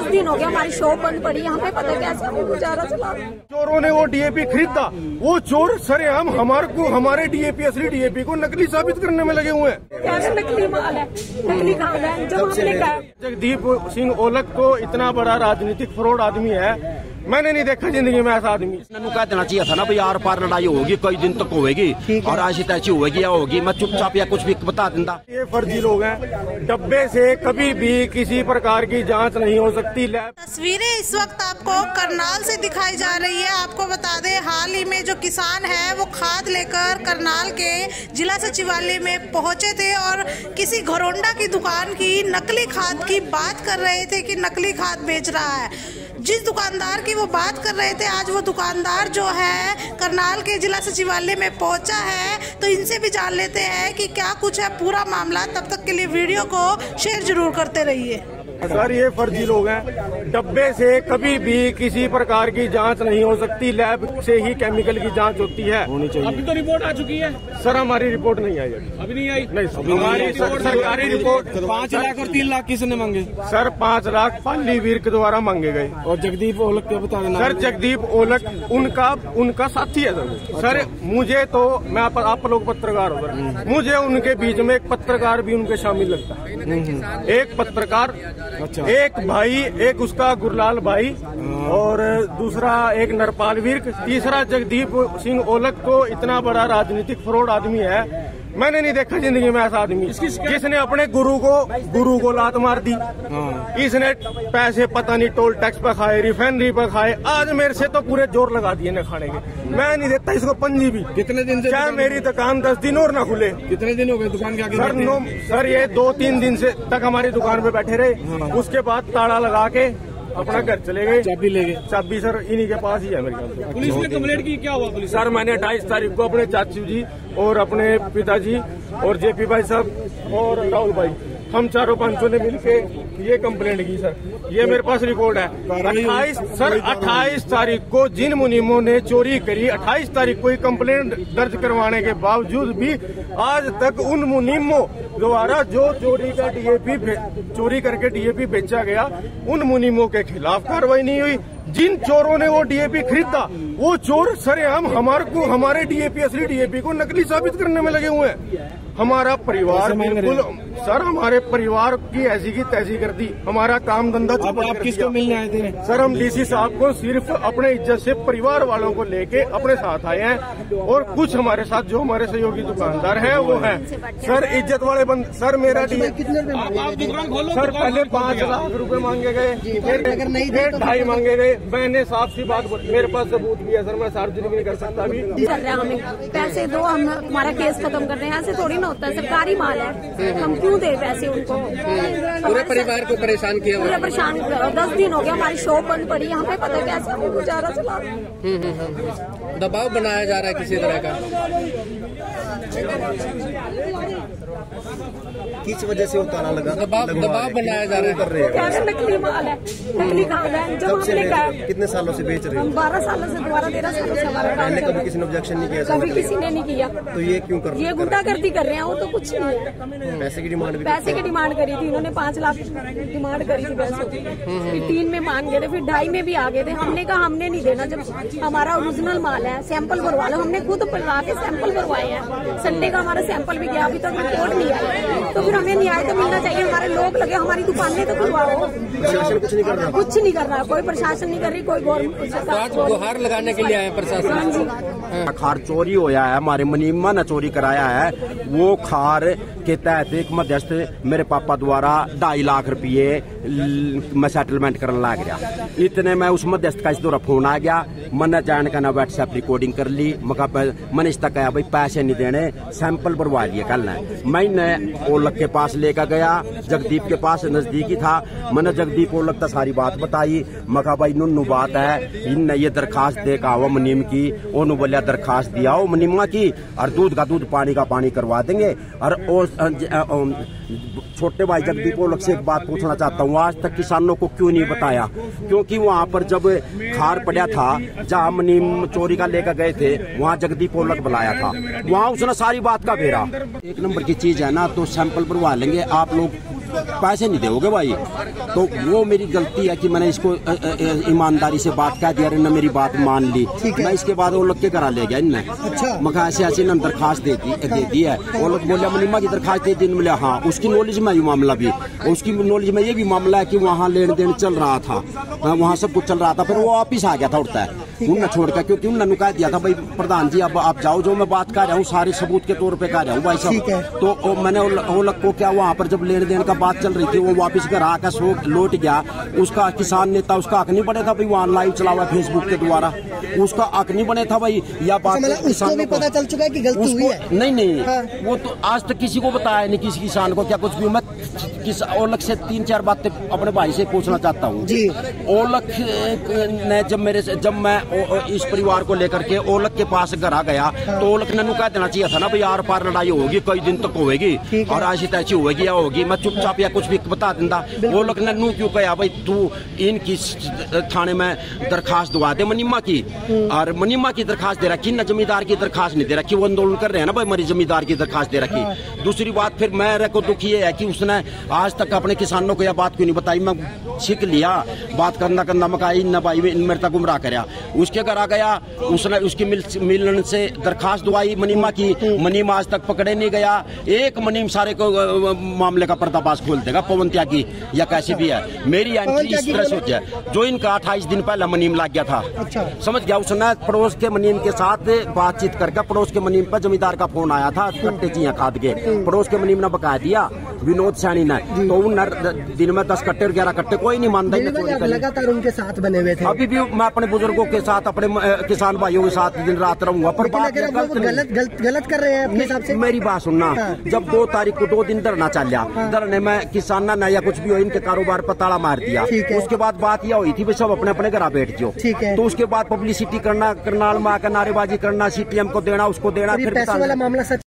10 दिन हो गया हमारी शॉप बंद पड़ी, यहाँ पे पता कैसे हमें गुजारा चला। चोरों ने वो डीएपी खरीदा, वो चोर सरेआम हमारे डीएपी असली डीएपी को नकली साबित करने में लगे हुए हैं। कैसे नकली माल है, नकली खाद है। जब हमने कहा जगदीप सिंह ओलख तो इतना बड़ा राजनीतिक फ्रॉड आदमी है, मैंने नहीं देखा जिंदगी में ऐसा आदमी। कह देना चाहिए था ना भाई, आर पार लड़ाई होगी कई दिन तक होगी और ऐसी तैसी होगी या होगी, मैं चुपचाप या कुछ भी बता देता। ये फर्जी लोग हैं, डब्बे से कभी भी किसी प्रकार की जांच नहीं हो सकती। तस्वीरें इस वक्त आपको करनाल से दिखाई जा रही है। आपको बता दें, हाल ही में जो किसान है वो खाद लेकर करनाल के जिला सचिवालय में पहुंचे थे और किसी घरोंडा की दुकान की नकली खाद की बात कर रहे थे कि नकली खाद बेच रहा है। जिस दुकानदार की वो बात कर रहे थे, आज वो दुकानदार जो है करनाल के जिला सचिवालय में पहुंचा है, तो इनसे भी जान लेते हैं कि क्या कुछ है पूरा मामला। तब तक के लिए वीडियो को शेयर जरूर करते रहिए। सर ये फर्जी लोग हैं, डब्बे से कभी भी किसी प्रकार की जांच नहीं हो सकती, लैब से ही केमिकल की जांच होती है, होनी चाहिए। अभी तो रिपोर्ट आ चुकी है सर, हमारी रिपोर्ट नहीं आई अभी नहीं आई। नहीं, हमारी सरकारी रिपोर्ट 5 लाख और 3 लाख किसने मांगे? सर 5 लाख पाली वीर के द्वारा मांगे गए। और जगदीप ओलख क्या बता देना? सर जगदीप ओलख उनका साथी है सर। सर मुझे तो, मैं आप लोग पत्रकार हो सर, मुझे उनके बीच में एक पत्रकार भी उनके शामिल लगता है। एक पत्रकार, अच्छा, एक भाई, एक उसका गुरलाल भाई और दूसरा एक नरपाल वीर, तीसरा जगदीप सिंह ओलख तो इतना बड़ा राजनीतिक फ्रॉड आदमी है, मैंने नहीं देखा जिंदगी में ऐसा आदमी जिसने अपने गुरु को लात मार दी। इसने पैसे पता नहीं टोल टैक्स पर खाए, रिफाइनरी पर खाए, आज मेरे से तो पूरे जोर लगा दिए न खाने के। मैं नहीं देता इसको पंजी भी। कितने दिन से? चाहे मेरी दुकान 10 दिन और न खुले। कितने दिन हो गए दुकान के आगे? सर ये 2-3 दिन से तक हमारी दुकान पे बैठे रहे, उसके बाद ताला लगा के अपना घर चले गए। चाबी ले गए? चाबी सर इन्हीं के पास ही है मेरे ख्याल। पुलिस ने कंप्लेंट की? क्या हुआ पुलिस? सर मैंने 28 तारीख को अपने चाचू जी और अपने पिताजी और जेपी भाई साहब और राहुल भाई, हम चारों पांचों ने मिलके ये कंप्लेंट की सर। ये मेरे पास रिकॉर्ड है। 28 तारीख को जिन मुनीमों ने चोरी करी, 28 तारीख को ये कंप्लेंट दर्ज करवाने के बावजूद भी आज तक उन मुनीमों द्वारा जो चोरी करके डीएपी बेचा गया, उन मुनीमों के खिलाफ कार्रवाई नहीं हुई। जिन चोरों ने वो डीएपी खरीदा, वो चोर सरेआम हमारे डीएपी असली डीएपी को नकली साबित करने में लगे हुए हैं। हमारा परिवार बिल्कुल सर, हमारे परिवार की ऐसी की तैसी कर दी, हमारा काम धंधा। अब आप किसको मिलने आए थे? सर हम डीसी साहब को सिर्फ अपने इज्जत से परिवार वालों को लेके अपने साथ आए हैं और कुछ हमारे साथ जो हमारे सहयोगी दुकानदार हैं वो हैं। सर इज्जत वाले बंद। सर मेरा सर पहले 5 लाख रुपए मांगे गए, फिर 2.5 मांगे गए। मैंने साफ सी बात बोली, मेरे पास सबूत भी है सर, मैं सार्वजनिक नहीं कर सकता अभी। हमें पैसे दो, हम हमारा केस खत्म कर रहे हैं। ऐसे थोड़ी ना होता है, सरकारी माल है, हम क्यों दे पैसे उनको? पूरे परिवार को परेशान किया? पूरे परेशान। 10 दिन हो गया हमारी शॉप बंद पड़ी, यहाँ पे पता कैसे हमें गुजारा चला। दबाव बनाया जा रहा है किसी तरह का? किस वजह से वो ताला लगा? दबाव बनाया जा रहा है। कैसे नकली माल है, नकली खाद है। जब हमने कहा कितने सालों से बेच रहे हैं? 12 सालों से, 13 सालों से हमारा काम पहले कभी किसी ने ऑब्जेक्शन नहीं किया? कभी किसी ने नहीं किया। तो ये क्यों कर रहे हैं? ये गुंडागर्दी कर रहे हैं, वो तो कुछ नहीं है। पैसे की डिमांड करी थी इन्होंने, 5 लाख डिमांड करी थी पैसों की। फिर 3 में मान गए थे, फिर 2.5 में भी आ गए थे। हमने कहा हमने नहीं देना, जब हमारा ओरिजिनल माल है, सैंपल भरवा लो। हमने खुद ला के सैंपल भरवाए हैं। संडे का हमारा सैंपल भी गया, अभी तक रिपोर्ट नहीं आई। तो फिर हमें न्याय तो मिलना चाहिए। हमारे लोग लगे, हमारी दुकानें तो खुलवाओ। प्रशासन कुछ नहीं कर रहा? कुछ नहीं कर रहा, कोई प्रशासन नहीं कर रही, कोई गवर्नमेंट। गुहार लगाने के लिए आए प्रशासन। खार चोरी होया है, हमारे मुनीमा ने चोरी कराया है। वो खार के तहत एक मध्यस्थ मेरे पापा द्वारा 2.5 लाख रुपये मैं सेटलमेंट करने लग गया। इतने में उस मध्यस्थ का इस दौरा फोन आ गया, मैंने जान का ना व्हाट्सएप रिकॉर्डिंग कर ली। मैंने इस तक कहा भाई पैसे नहीं देने, सैंपल भरवा लिए कल ने। मैंने ओलख के पास लेकर गया, जगदीप के पास नजदीकी था। मैंने जगदीप ओलख तक सारी बात बताई। मैं कहा भाई नुन्नू बात है, इन ये दरखास्त दे का वो मुनीम की, ओनू बोलिया दरखास्त दिया हो मुनीमा की, और दूध का दूध, पानी का पानी करवा देंगे। और छोटे भाई जगदीप ओलख से एक बात पूछना चाहता हूँ, आज तक किसानों को क्यों नहीं बताया? क्योंकि वहाँ पर जब खार पड़ा था, जहाँ मुनीम चोरी का लेकर गए थे, वहाँ जगदीप ओलख बुलाया था, वहाँ उसने सारी बात का घेरा। 1 नंबर की चीज है ना, तो सैंपल भरवा लेंगे। आप लोग पैसे नहीं दोगे भाई। तो वो मेरी गलती है कि मैंने इसको ईमानदारी से बात कह दिया, ने मेरी बात मान ली। मैं इसके बाद वो लोग के घर ले गया इनने। अच्छा। मगर ऐसे इन्होंने दरखास्त दे दी है। वो लोग बोले मनीमा की दरखास्त दे दी, बोले हाँ। उसकी नॉलेज में ये मामला भी, उसकी नॉलेज में ये भी मामला है कि वहाँ लेन देन चल रहा था, वहाँ सब कुछ चल रहा था। फिर वो वापिस आ गया था उड़ता है उनने छोड़कर, क्योंकि उन्होंने कह दिया था भाई प्रधान जी अब आप जाओ, जो मैं बात कर रहा हूँ सारे सबूत के तौर पे कर रहा हूँ भाई साहब। तो मैंने वो लोग को क्या, वहाँ पर जब लेन देन का बात चल रही थी, वो वापस घर आकर लौट गया। उसका किसान नेता, उसका हक नहीं बने था भाई वहाँ लाइव चलावा फेसबुक के द्वारा, उसका हक नहीं बने था भाई। या बात उसको भी पता चल चुका है कि गलती हुई है। नहीं हाँ। वो तो आज तक किसी को बताया नहीं, किसी किसान को क्या कुछ भी। मैं ओलख से 3-4 बातें अपने भाई से पूछना चाहता हूँ। ओलख ने जब मैं इस परिवार को लेकर के ओलख के पास घर आ गया, तो ओलख ने कह देना चाहिए था ना भाई आर पार लड़ाई होगी, कई दिन तक होगी और ऐसी तैसी होगी या होगी, मैं चुपचाप या कुछ भी बता देता। ओलख ने क्यों कहा भाई तू इनकी थाने में दरखास्त दुआ दे मनीमा की, और मनीमा की दरखास्त दे रखी ना, जमींदार की दरखास्त नहीं दे रखी। वो आंदोलन कर रहे हैं ना भाई, मेरी जमींदार की दरखास्त दे रखी। दूसरी बात फिर मेरे को दुख ये है कि उसने आज तक अपने किसानों को यह बात क्यों नहीं बताई। मैं सीख लिया बात करना मकाई न भाई मेरे तक गुमराह कराया। उसके घर आ गया, उसने उसकी मिलन से दरखास्त दुआई मनीमा की, मनीमा आज तक पकड़े नहीं गया। एक मनीम सारे को मामले का पर्दाफाश खोल देगा, पवन त्यागी या कैसी भी है। मेरी एंट्री इस तरह से होती है, जो इनका 28 दिन पहले मनीम लग गया था। अच्छा। समझ गया, उसने पड़ोस के मनीम के साथ बातचीत करके, पड़ोस के मनीम पर जमींदार का फोन आया था कट्टे चिया खाद के, पड़ोस के मनीम ने बकाया दिया विनोद सैनी ने, तो उन दिन में 10 कट्टे 11 कट्टे कोई नहीं मानता। लगातार उनके साथ बने हुए थे। अभी भी मैं अपने बुजुर्गों के साथ, अपने किसान भाइयों के साथ दिन रात रहूंगा। पर गलत कर रहे हैं अपने हिसाब से। मेरी बात सुनना, जब 2 तारीख को 2 दिन धरना चलिया, धरने में किसान ना या कुछ भी हो, इनके कारोबार पर ताला मार दिया। उसके बाद बात यह हुई थी भी सब अपने अपने घर बैठ जाओ। तो उसके बाद पब्लिसिटी करना, करनाल में आकर नारेबाजी करना, CTM को देना, उसको देना, फिर पैसे वाला मामला